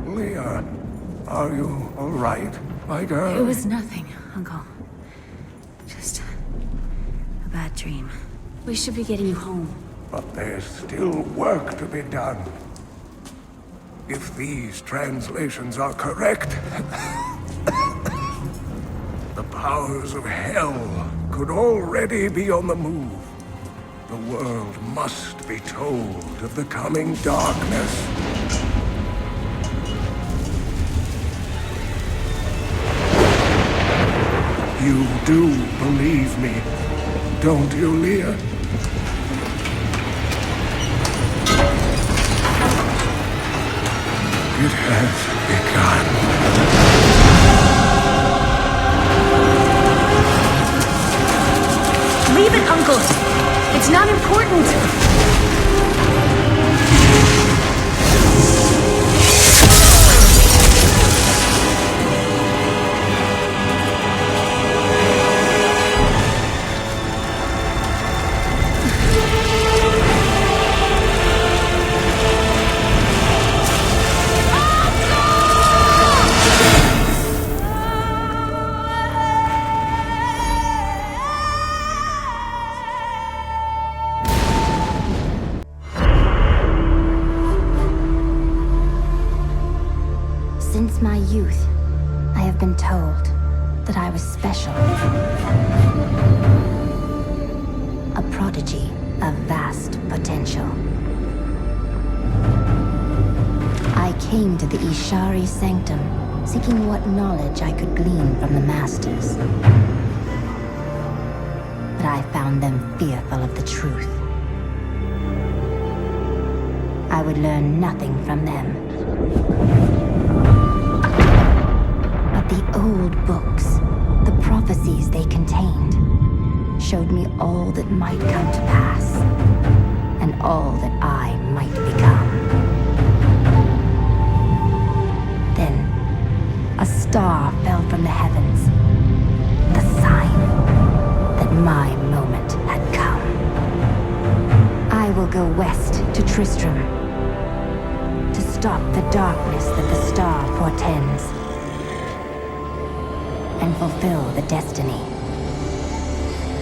Leah, are you all right, my girl? It was nothing, Uncle. Just a bad dream. We should be getting you home. But there's still work to be done. If these translations are correct, the powers of hell could already be on the move. The world must be told of the coming darkness. You do believe me, don't you, Leah? It has begun. Leave it, Uncle! It's not important! Since my youth, I have been told that I was special. A prodigy of vast potential. I came to the Ishari Sanctum, seeking what knowledge I could glean from the Masters. But I found them fearful of the truth. I would learn nothing from them. The old books, the prophecies they contained, showed me all that might come to pass, and all that I might become. Then, a star fell from the heavens, the sign that my moment had come. I will go west to Tristram, to stop the darkness that the star portends, and fulfill the destiny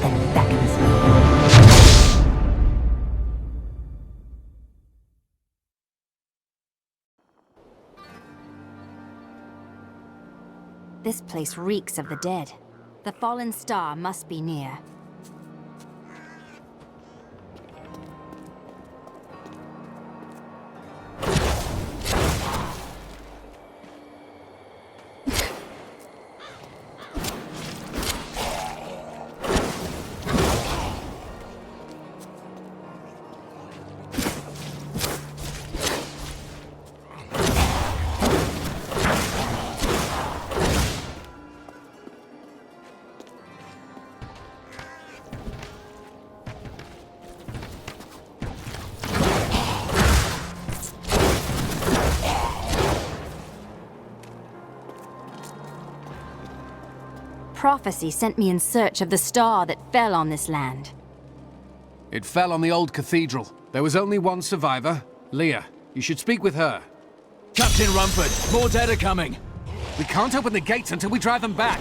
that beckons me. This place reeks of the dead. The fallen star must be near. Prophecy sent me in search of the star that fell on this land. It fell on the old cathedral. There was only one survivor, Leah. You should speak with her. Captain Rumford, more dead are coming. We can't open the gates until we drive them back.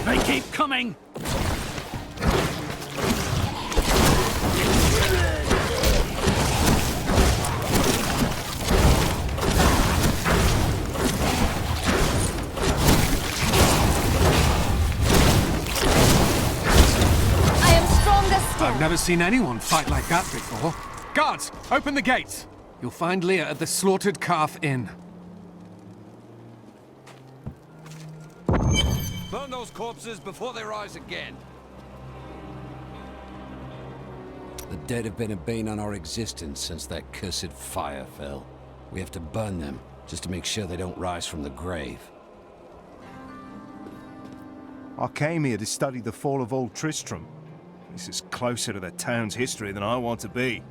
They keep coming! I've never seen anyone fight like that before. Guards, open the gates! You'll find Leah at the Slaughtered Calf Inn. Burn those corpses before they rise again. The dead have been a bane on our existence since that cursed fire fell. We have to burn them, just to make sure they don't rise from the grave. I came here to study the fall of Old Tristram. This is closer to the town's history than I want to be.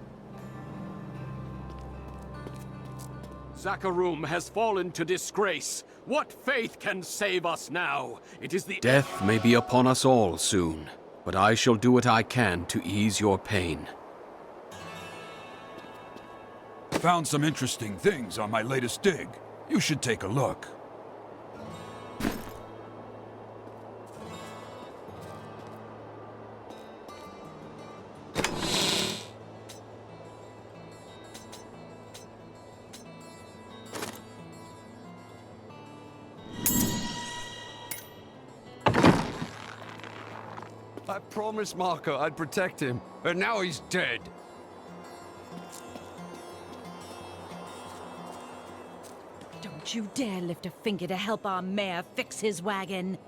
Zakharum has fallen to disgrace. What faith can save us now? It is the... Death may be upon us all soon, but I shall do what I can to ease your pain. Found some interesting things on my latest dig. You should take a look. I promised Marco I'd protect him, and now he's dead. Don't you dare lift a finger to help our mayor fix his wagon.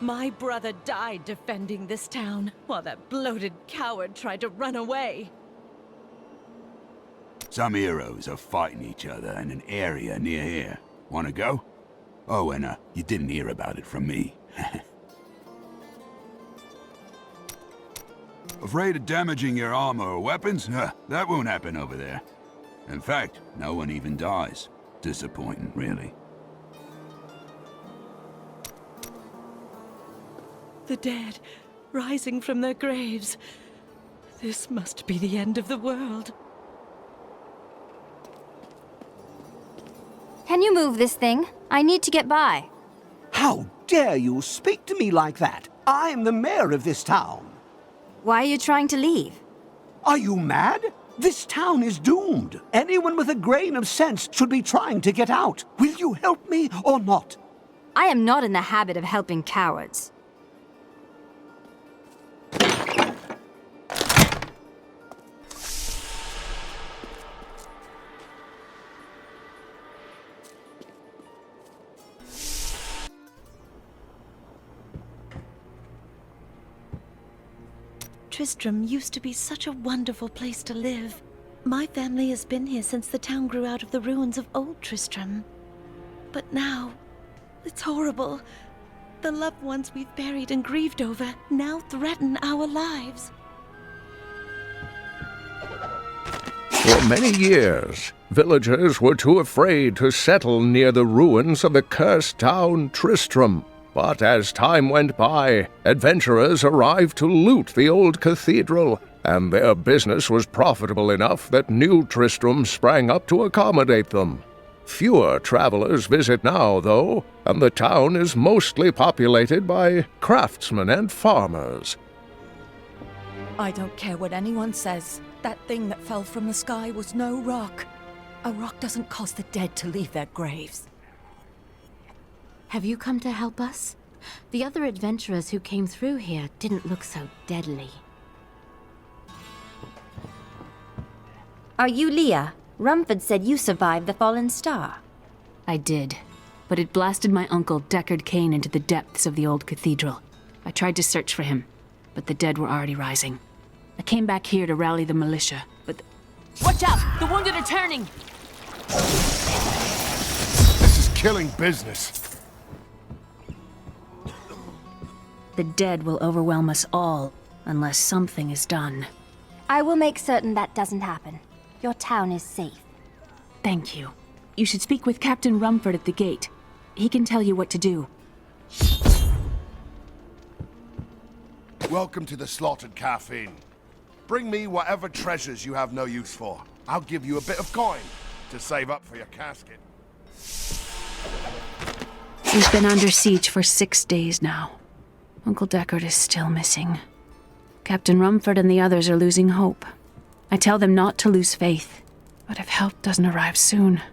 My brother died defending this town, while that bloated coward tried to run away. Some heroes are fighting each other in an area near here. Wanna go? Oh, and you didn't hear about it from me. Afraid of damaging your armor or weapons? That won't happen over there. In fact, no one even dies. Disappointing, really. The dead, rising from their graves. This must be the end of the world. Can you move this thing? I need to get by. How dare you speak to me like that? I am the mayor of this town. Why are you trying to leave? Are you mad? This town is doomed. Anyone with a grain of sense should be trying to get out. Will you help me or not? I am not in the habit of helping cowards. Tristram used to be such a wonderful place to live. My family has been here since the town grew out of the ruins of old Tristram. But now, it's horrible. The loved ones we've buried and grieved over now threaten our lives. For many years, villagers were too afraid to settle near the ruins of the cursed town Tristram. But as time went by, adventurers arrived to loot the old cathedral, and their business was profitable enough that new Tristram sprang up to accommodate them. Fewer travelers visit now, though, and the town is mostly populated by craftsmen and farmers. I don't care what anyone says. That thing that fell from the sky was no rock. A rock doesn't cause the dead to leave their graves. Have you come to help us? The other adventurers who came through here didn't look so deadly. Are you Leah? Rumford said you survived the fallen star. I did, but it blasted my uncle Deckard Cain into the depths of the old cathedral. I tried to search for him, but the dead were already rising. I came back here to rally the militia, but... Watch out! The wounded are turning! This is killing business. The dead will overwhelm us all, unless something is done. I will make certain that doesn't happen. Your town is safe. Thank you. You should speak with Captain Rumford at the gate. He can tell you what to do. Welcome to the Slaughtered Calf Inn. Bring me whatever treasures you have no use for. I'll give you a bit of coin to save up for your casket. We've been under siege for 6 days now. Uncle Deckard is still missing. Captain Rumford and the others are losing hope. I tell them not to lose faith, but if help doesn't arrive soon...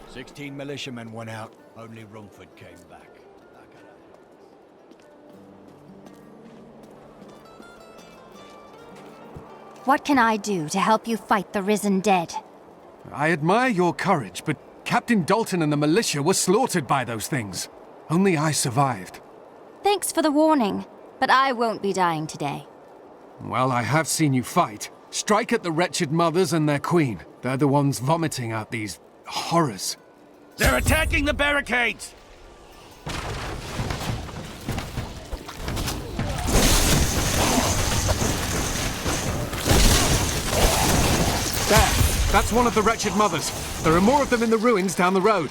"16 militiamen went out. Only Rumford came back. What can I do to help you fight the risen dead? I admire your courage, but Captain Dalton and the militia were slaughtered by those things. Only I survived. Thanks for the warning, but I won't be dying today. Well, I have seen you fight. Strike at the wretched mothers and their queen. They're the ones vomiting out these horrors. They're attacking the barricades! That's one of the wretched mothers. There are more of them in the ruins down the road.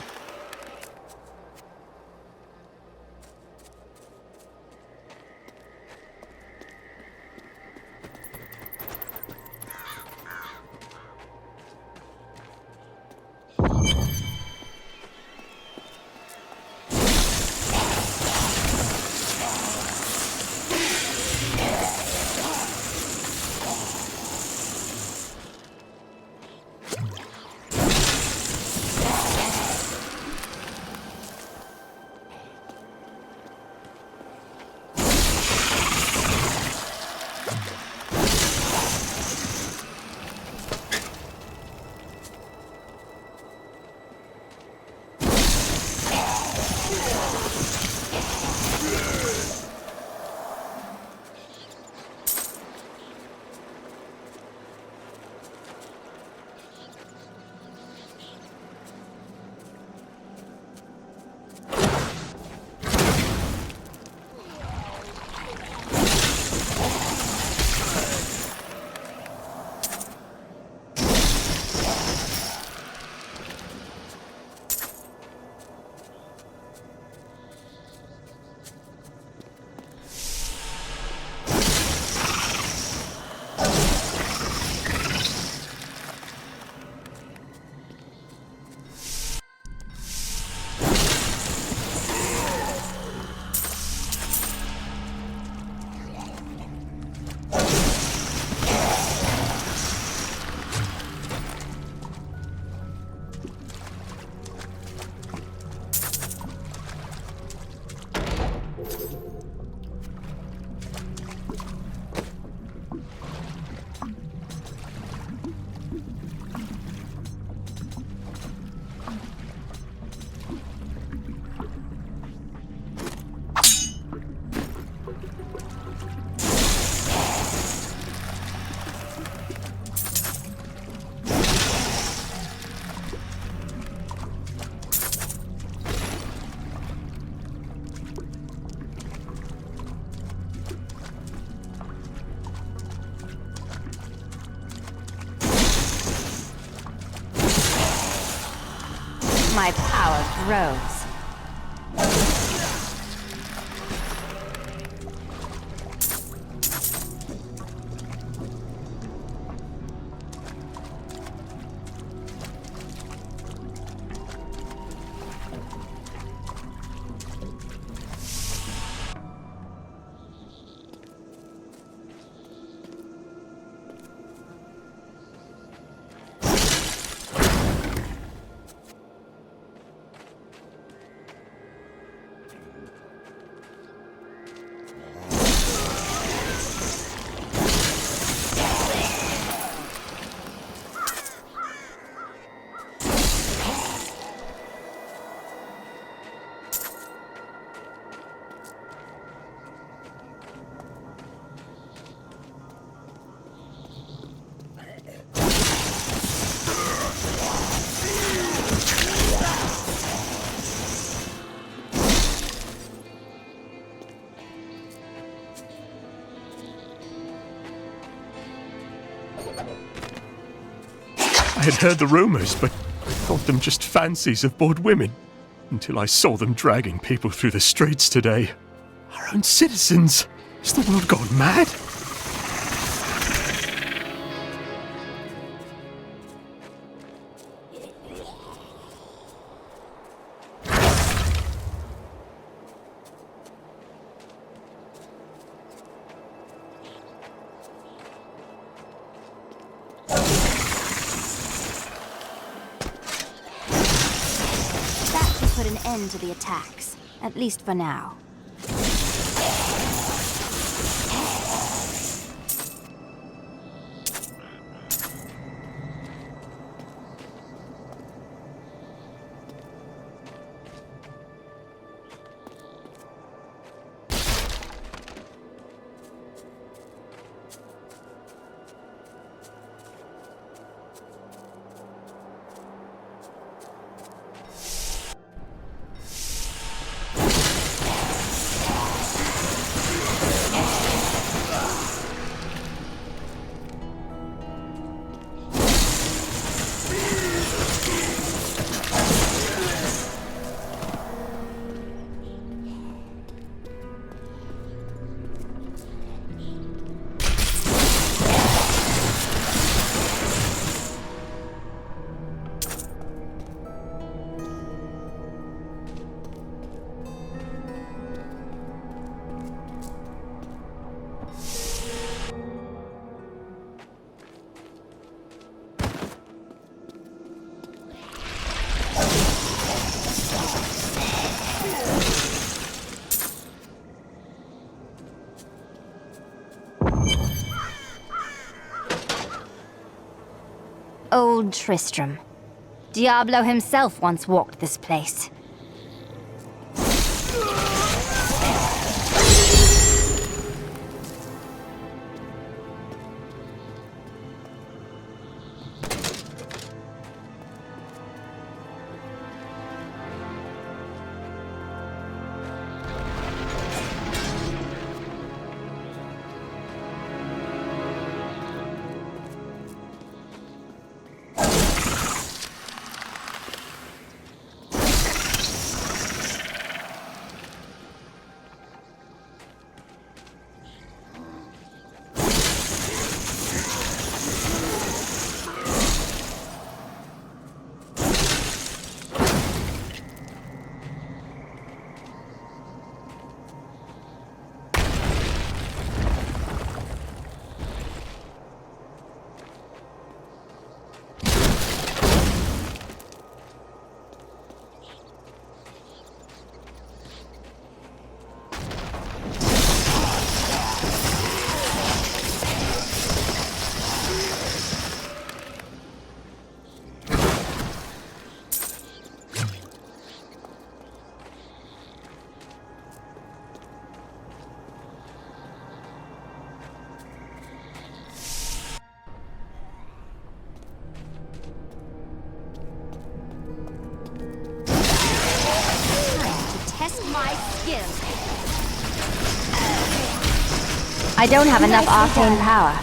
My power grows. I had heard the rumors, but I thought them just fancies of bored women. Until I saw them dragging people through the streets today. Our own citizens! Has the world gone mad? Put an end to the attacks, at least for now. Old Tristram. Diablo himself once walked this place. I don't have enough arcane power.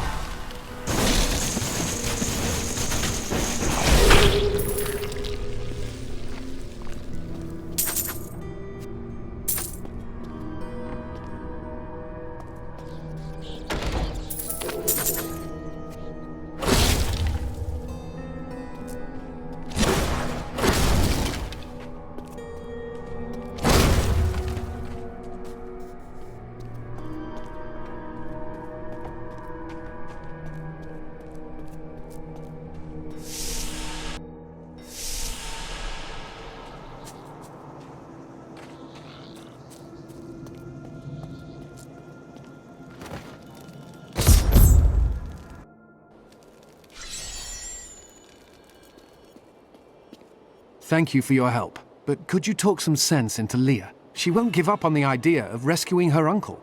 Thank you for your help, but could you talk some sense into Leah? She won't give up on the idea of rescuing her uncle.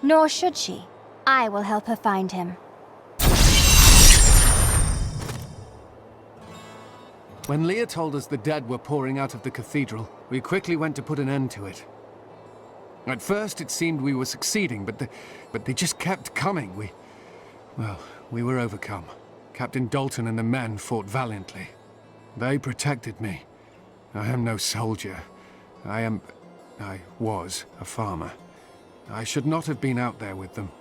Nor should she. I will help her find him. When Leah told us the dead were pouring out of the cathedral, we quickly went to put an end to it. At first it seemed we were succeeding, but they just kept coming. We were overcome. Captain Dalton and the men fought valiantly. They protected me. I am no soldier. I was a farmer. I should not have been out there with them.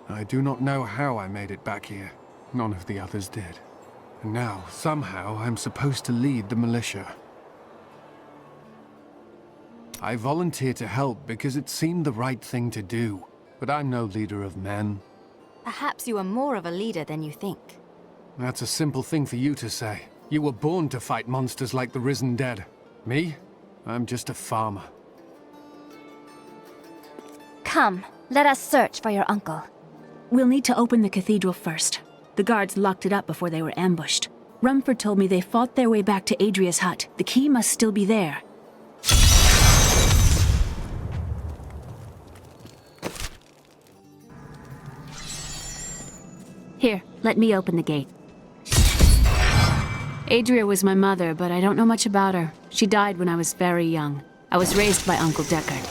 I do not know how I made it back here. None of the others did. And now, somehow, I'm supposed to lead the militia. I volunteered to help because it seemed the right thing to do. But I'm no leader of men. Perhaps you are more of a leader than you think. That's a simple thing for you to say. You were born to fight monsters like the risen dead. Me? I'm just a farmer. Come, let us search for your uncle. We'll need to open the cathedral first. The guards locked it up before they were ambushed. Rumford told me they fought their way back to Adria's hut. The key must still be there. Here, let me open the gate. Adria was my mother, but I don't know much about her. She died when I was very young. I was raised by Uncle Deckard.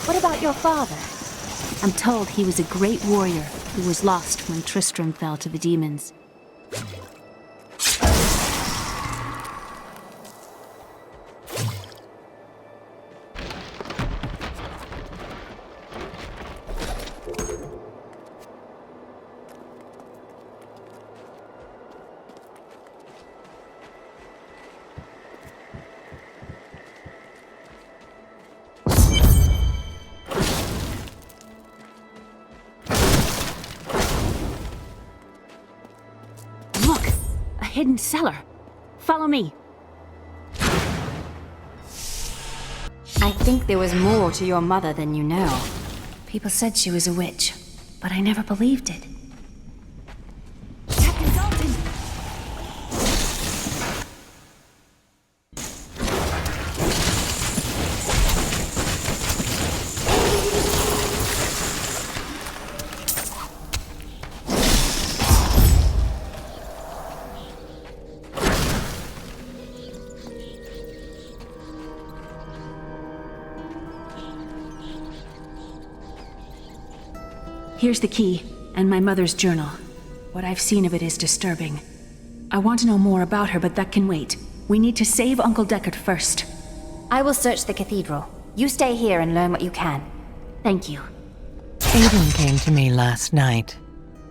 What about your father? I'm told he was a great warrior who was lost when Tristram fell to the demons. Hidden cellar. Follow me. I think there was more to your mother than you know. People said she was a witch, but I never believed it. Captain Dalton! Here's the key, and my mother's journal. What I've seen of it is disturbing. I want to know more about her, but that can wait. We need to save Uncle Deckard first. I will search the cathedral. You stay here and learn what you can. Thank you. Aiden came to me last night.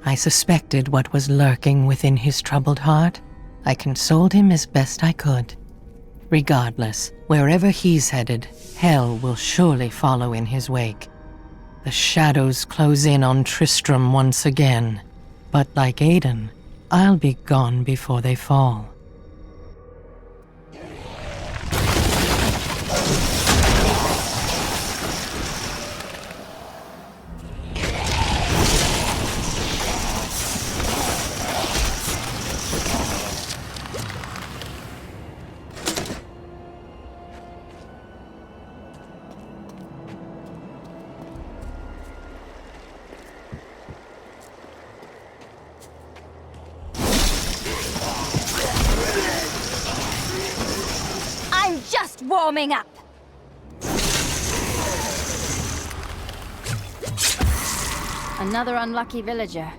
I suspected what was lurking within his troubled heart. I consoled him as best I could. Regardless, wherever he's headed, hell will surely follow in his wake. The shadows close in on Tristram once again. But like Aiden, I'll be gone before they fall. Warming up. Another unlucky villager.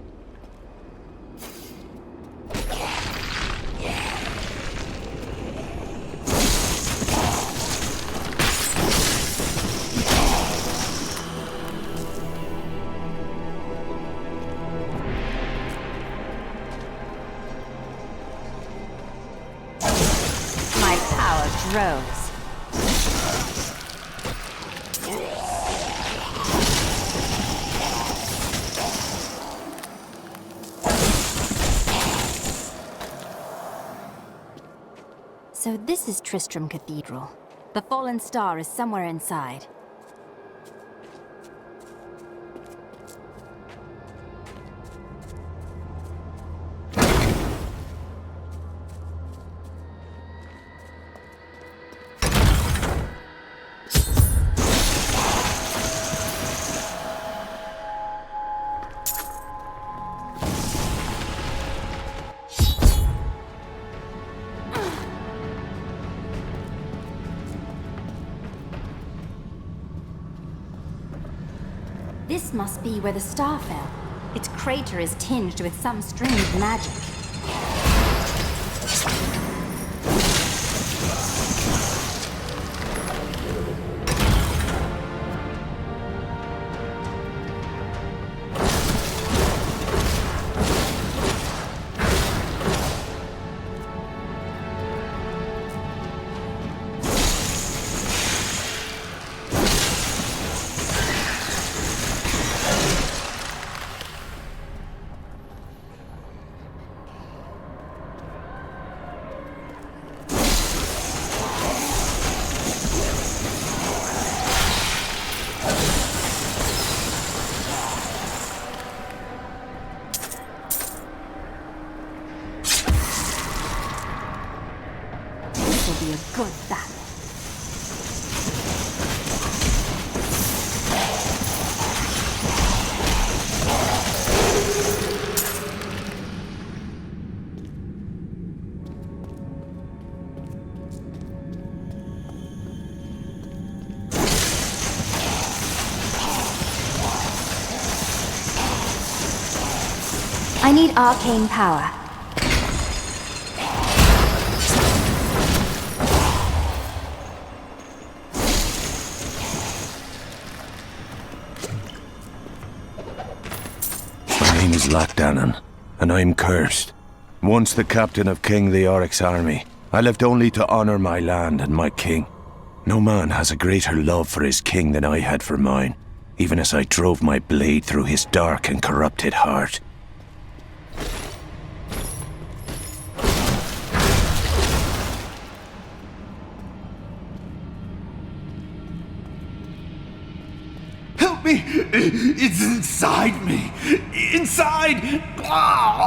My power grows. So this is Tristram Cathedral. The fallen star is somewhere inside. This must be where the star fell. Its crater is tinged with some strange magic. Be a good battle. I need arcane power. Lockdown, and I'm cursed. Once the captain of King Leoric's army, I lived only to honor my land and my king. No man has a greater love for his king than I had for mine, even as I drove my blade through his dark and corrupted heart. It's inside me! Inside! Ah!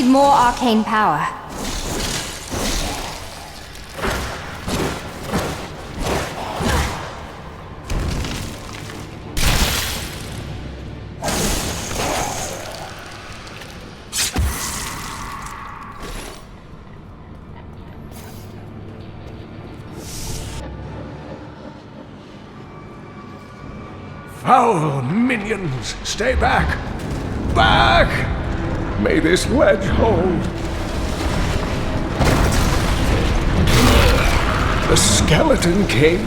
need more arcane power. Foul minions, stay back! Back! May this ledge hold. The Skeleton King?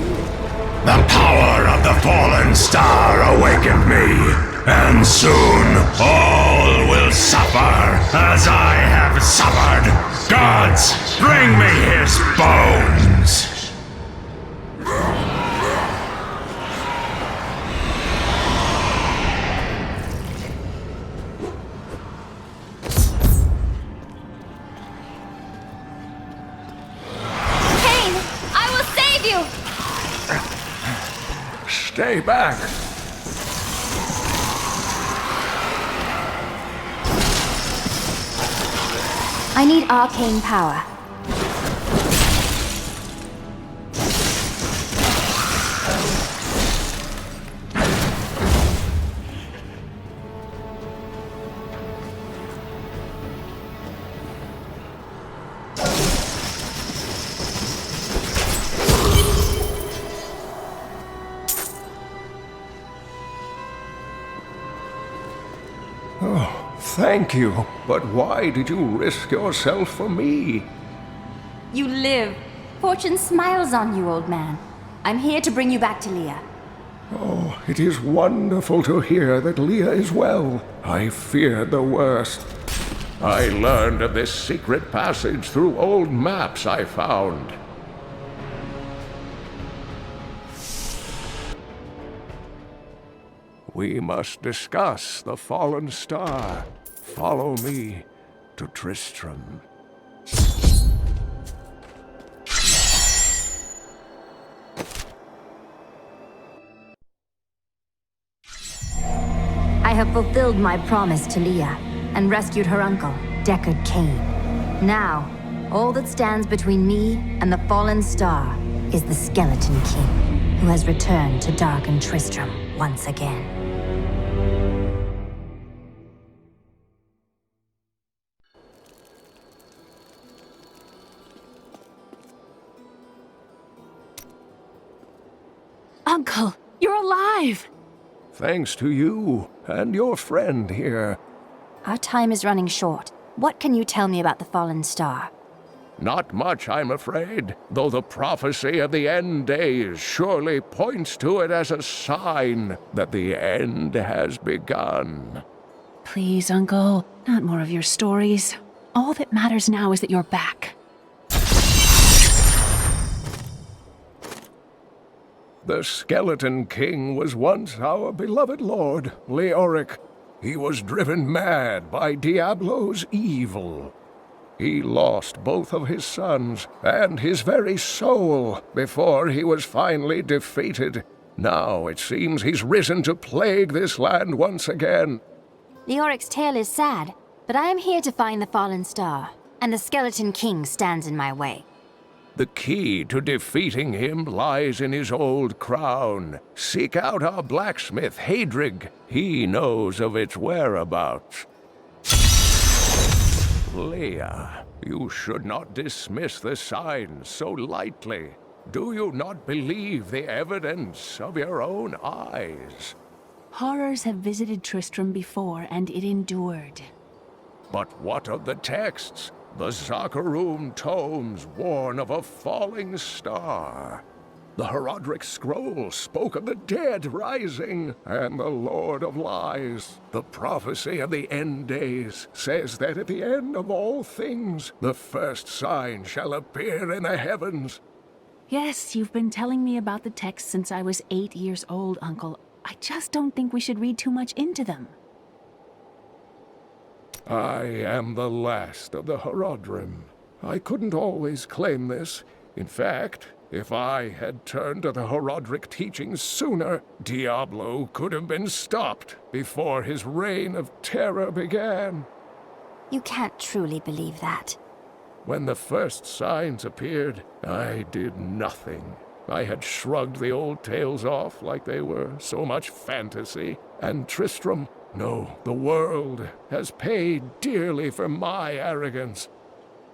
The power of the fallen star awakened me, and soon all will suffer as I have suffered. Gods, bring me his bones! Stay back! I need arcane power. Oh, thank you. But why did you risk yourself for me? You live. Fortune smiles on you, old man. I'm here to bring you back to Leah. Oh, it is wonderful to hear that Leah is well. I feared the worst. I learned of this secret passage through old maps I found. We must discuss the fallen star. Follow me to Tristram. I have fulfilled my promise to Leah and rescued her uncle, Deckard Cain. Now, all that stands between me and the fallen star is the Skeleton King, who has returned to darken Tristram once again. Uncle, you're alive! Thanks to you and your friend here. Our time is running short. What can you tell me about the fallen star? Not much, I'm afraid, though the prophecy of the end days surely points to it as a sign that the end has begun. Please, Uncle, not more of your stories. All that matters now is that you're back. The Skeleton King was once our beloved lord, Leoric. He was driven mad by Diablo's evil. He lost both of his sons and his very soul before he was finally defeated. Now it seems he's risen to plague this land once again. Leoric's tale is sad, but I am here to find the fallen star, and the Skeleton King stands in my way. The key to defeating him lies in his old crown. Seek out our blacksmith, Hadrig. He knows of its whereabouts. Leah, you should not dismiss the signs so lightly. Do you not believe the evidence of your own eyes? Horrors have visited Tristram before, and it endured. But what of the texts? The Zakarum tomes warn of a falling star. The Herodric scroll spoke of the dead rising, and the Lord of Lies. The prophecy of the end days says that at the end of all things, the first sign shall appear in the heavens. Yes, you've been telling me about the texts since I was 8 years old, Uncle. I just don't think we should read too much into them. I am the last of the Herodrim. I couldn't always claim this. In fact, if I had turned to the Herodric teachings sooner, Diablo could have been stopped before his reign of terror began. You can't truly believe that. When the first signs appeared, I did nothing. I had shrugged the old tales off like they were so much fantasy. And Tristram, no, the world, has paid dearly for my arrogance.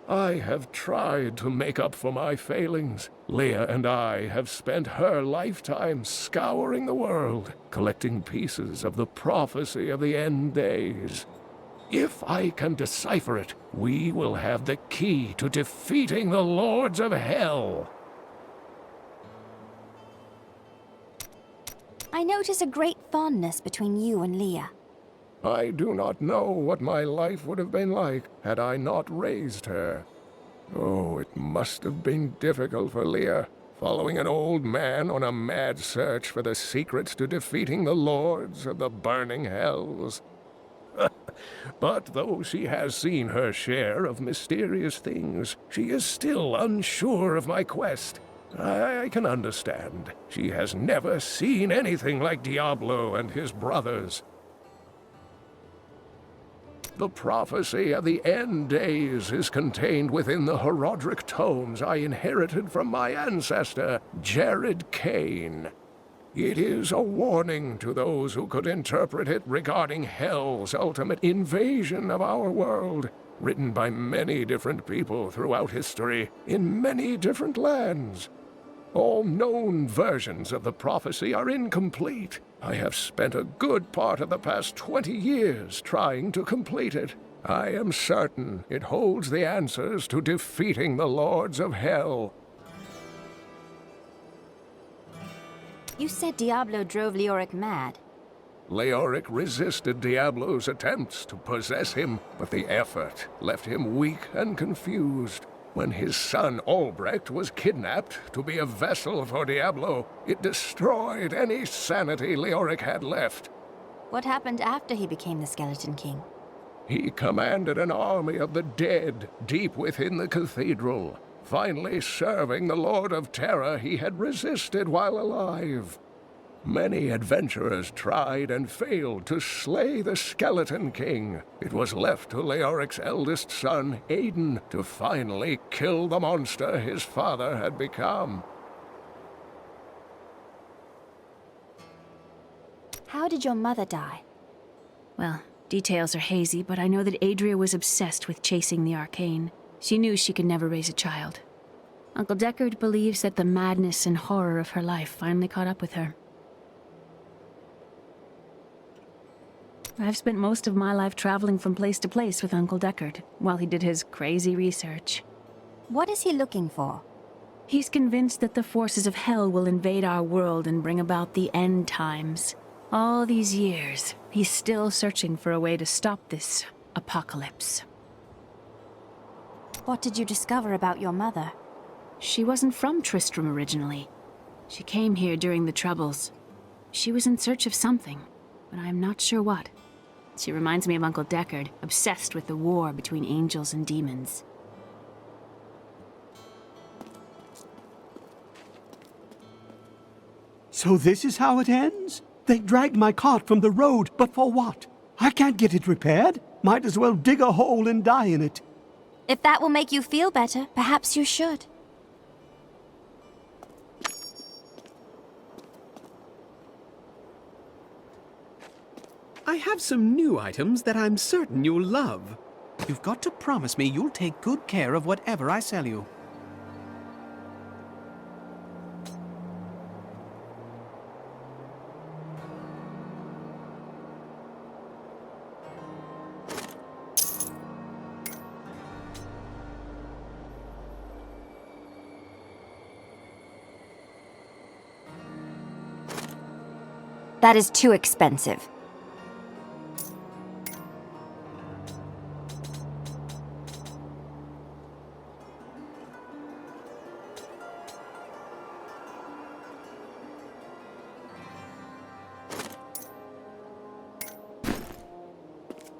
I have tried to make up for my failings. Leah and I have spent her lifetime scouring the world, collecting pieces of the prophecy of the end days. If I can decipher it, we will have the key to defeating the Lords of Hell. I notice a great fondness between you and Leah. I do not know what my life would have been like had I not raised her. Oh, it must have been difficult for Leah, following an old man on a mad search for the secrets to defeating the Lords of the burning hells. But though she has seen her share of mysterious things, she is still unsure of my quest. I can understand. She has never seen anything like Diablo and his brothers. The prophecy of the end days is contained within the Herodric tomes I inherited from my ancestor, Jared Kane. It is a warning to those who could interpret it regarding Hell's ultimate invasion of our world, written by many different people throughout history, in many different lands. All known versions of the prophecy are incomplete. I have spent a good part of the past 20 years trying to complete it. I am certain it holds the answers to defeating the Lords of Hell. You said Diablo drove Leoric mad. Leoric resisted Diablo's attempts to possess him, but the effort left him weak and confused. When his son Albrecht was kidnapped to be a vessel for Diablo, it destroyed any sanity Leoric had left. What happened after he became the Skeleton King? He commanded an army of the dead deep within the cathedral, finally serving the Lord of Terror he had resisted while alive. Many adventurers tried and failed to slay the Skeleton King. It was left to Leoric's eldest son, Aiden, to finally kill the monster his father had become. How did your mother die? Well, details are hazy, but I know that Adria was obsessed with chasing the arcane. She knew she could never raise a child. Uncle Deckard believes that the madness and horror of her life finally caught up with her. I've spent most of my life traveling from place to place with Uncle Deckard, while he did his crazy research. What is he looking for? He's convinced that the forces of hell will invade our world and bring about the end times. All these years, he's still searching for a way to stop this apocalypse. What did you discover about your mother? She wasn't from Tristram originally. She came here during the Troubles. She was in search of something, but I am not sure what. She reminds me of Uncle Deckard, obsessed with the war between angels and demons. So this is how it ends? They dragged my cart from the road, but for what? I can't get it repaired. Might as well dig a hole and die in it. If that will make you feel better, perhaps you should. I have some new items that I'm certain you'll love. You've got to promise me you'll take good care of whatever I sell you. That is too expensive.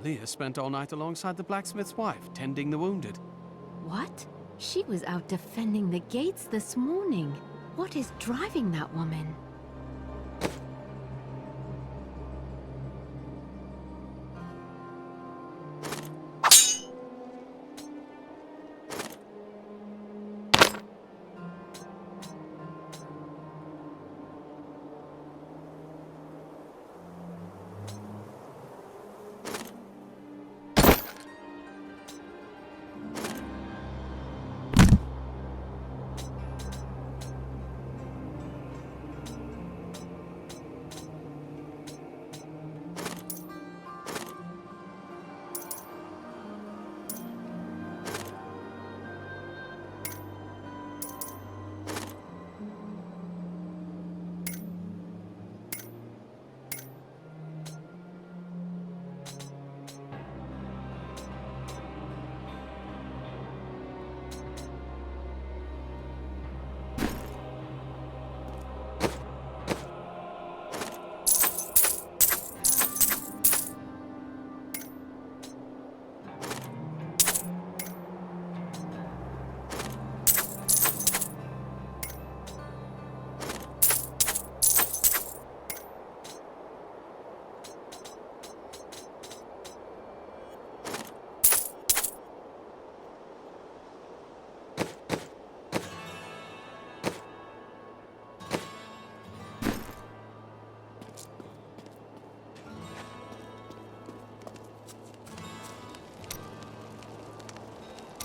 Leah spent all night alongside the blacksmith's wife, tending the wounded. What? She was out defending the gates this morning. What is driving that woman?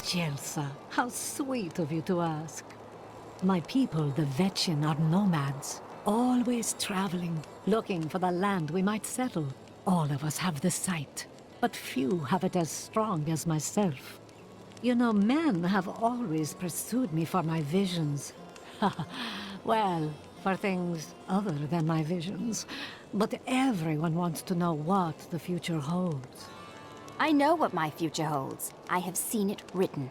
Jelsa, how sweet of you to ask. My people, the Vetchin, are nomads, always traveling, looking for the land we might settle. All of us have the sight, but few have it as strong as myself. You know, men have always pursued me for my visions. Well, for things other than my visions. But everyone wants to know what the future holds. I know what my future holds. I have seen it written.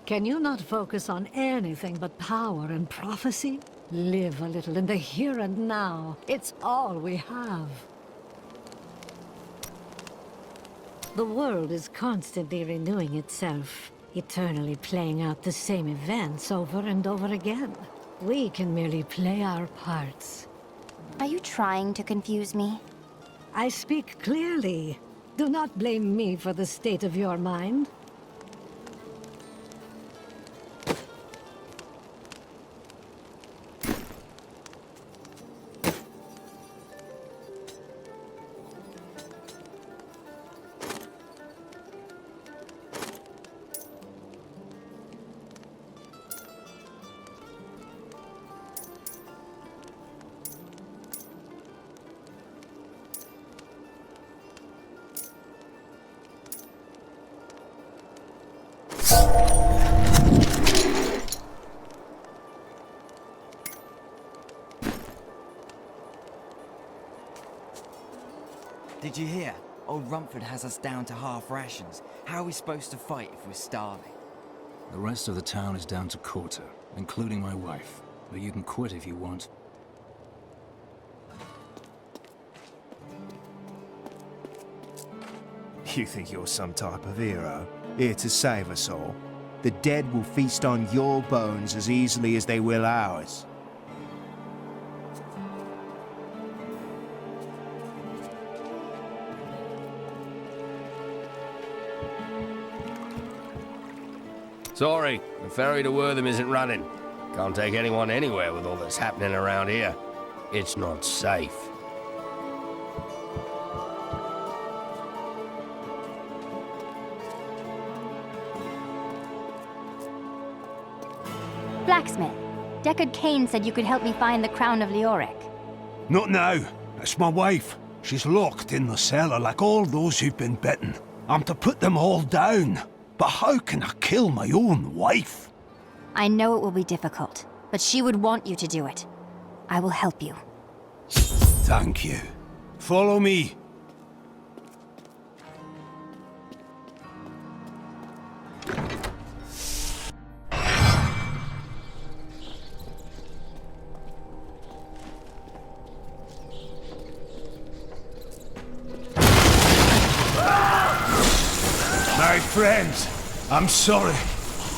Can you not focus on anything but power and prophecy? Live a little in the here and now. It's all we have. The world is constantly renewing itself, eternally playing out the same events over and over again. We can merely play our parts. Are you trying to confuse me? I speak clearly. Do not blame me for the state of your mind. Did you hear? Old Rumford has us down to half rations. How are we supposed to fight if we're starving? The rest of the town is down to quarter, including my wife. But you can quit if you want. You think you're some type of hero, here to save us all? The dead will feast on your bones as easily as they will ours. Sorry, the ferry to Wortham isn't running. Can't take anyone anywhere with all that's happening around here. It's not safe. Blacksmith, Deckard Cain said you could help me find the crown of Leoric. Not now. It's my wife. She's locked in the cellar like all those who've been bitten. I'm to put them all down. But how can I kill my own wife? I know it will be difficult, but she would want you to do it. I will help you. Thank you. Follow me. My friends, I'm sorry.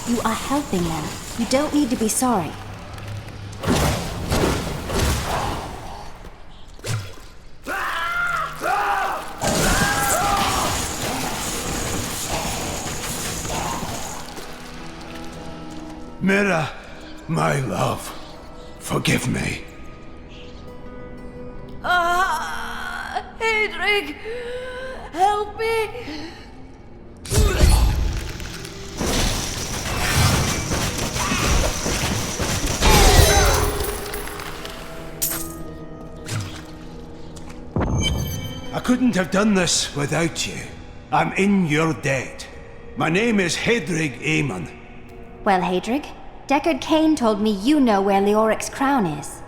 You are helping them. You don't need to be sorry. Mira, my love, forgive me. Hedrig! Help me! I couldn't have done this without you. I'm in your debt. My name is Hedrig Aemon. Well, Hedrig, Deckard Cain told me you know where Leoric's crown is.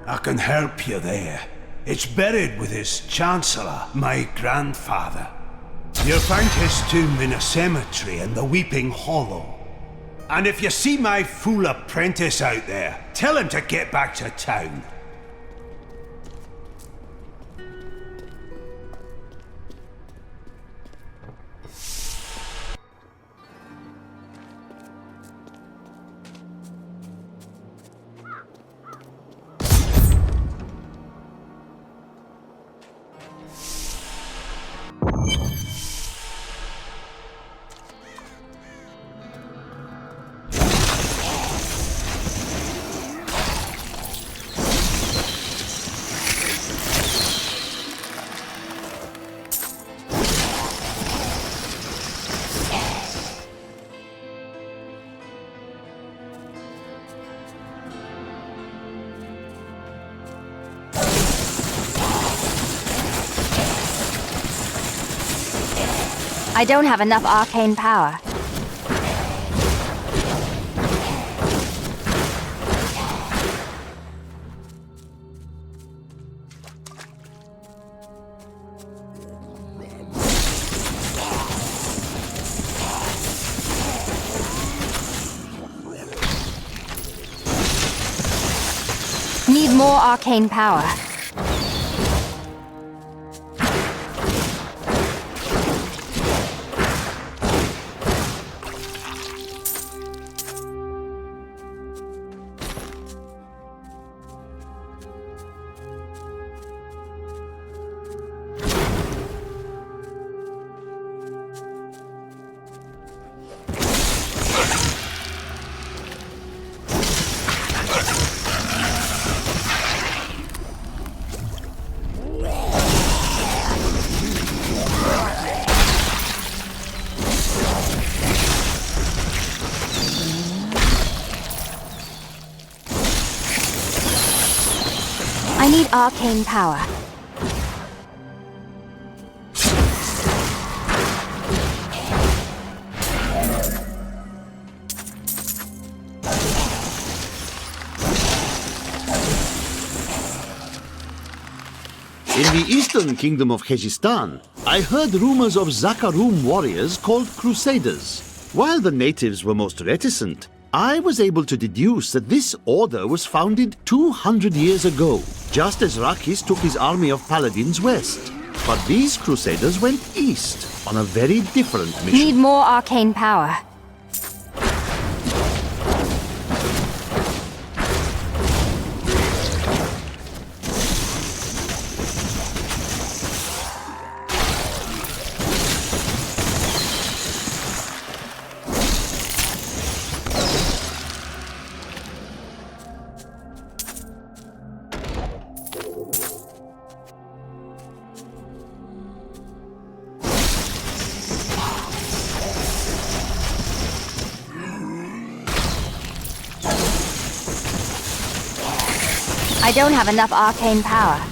I can help you there. It's buried with his Chancellor, my grandfather. You'll find his tomb in a cemetery in the Weeping Hollow. And if you see my fool apprentice out there, tell him to get back to town. I don't have enough arcane power. Need more arcane power. I need arcane power. In the eastern kingdom of Khejistan, I heard rumors of Zakarum warriors called Crusaders. While the natives were most reticent, I was able to deduce that this order was founded 200 years ago, just as Rakis took his army of paladins west. But these Crusaders went east on a very different mission. Need more arcane power. I don't have enough arcane power.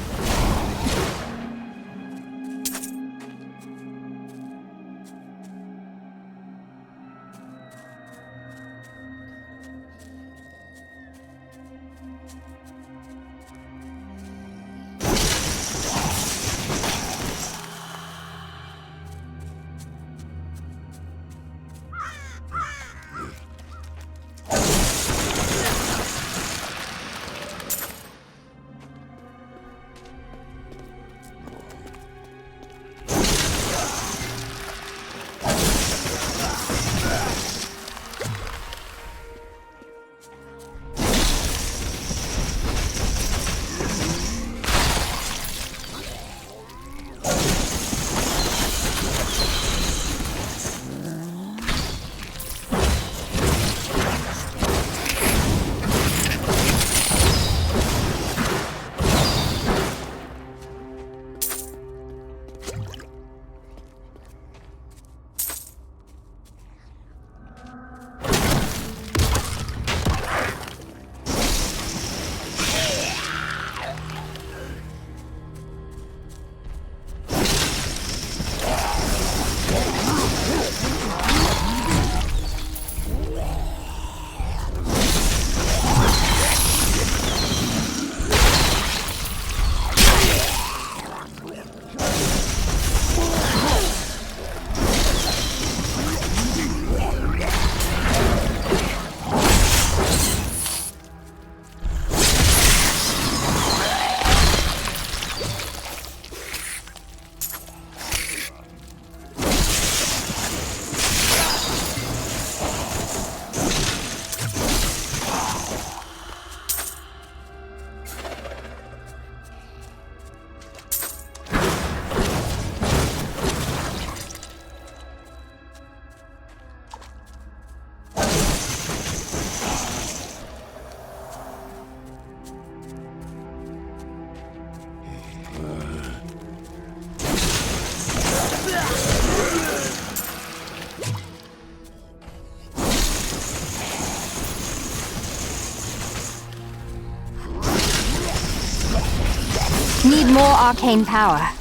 Need more arcane power.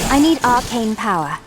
I need arcane power.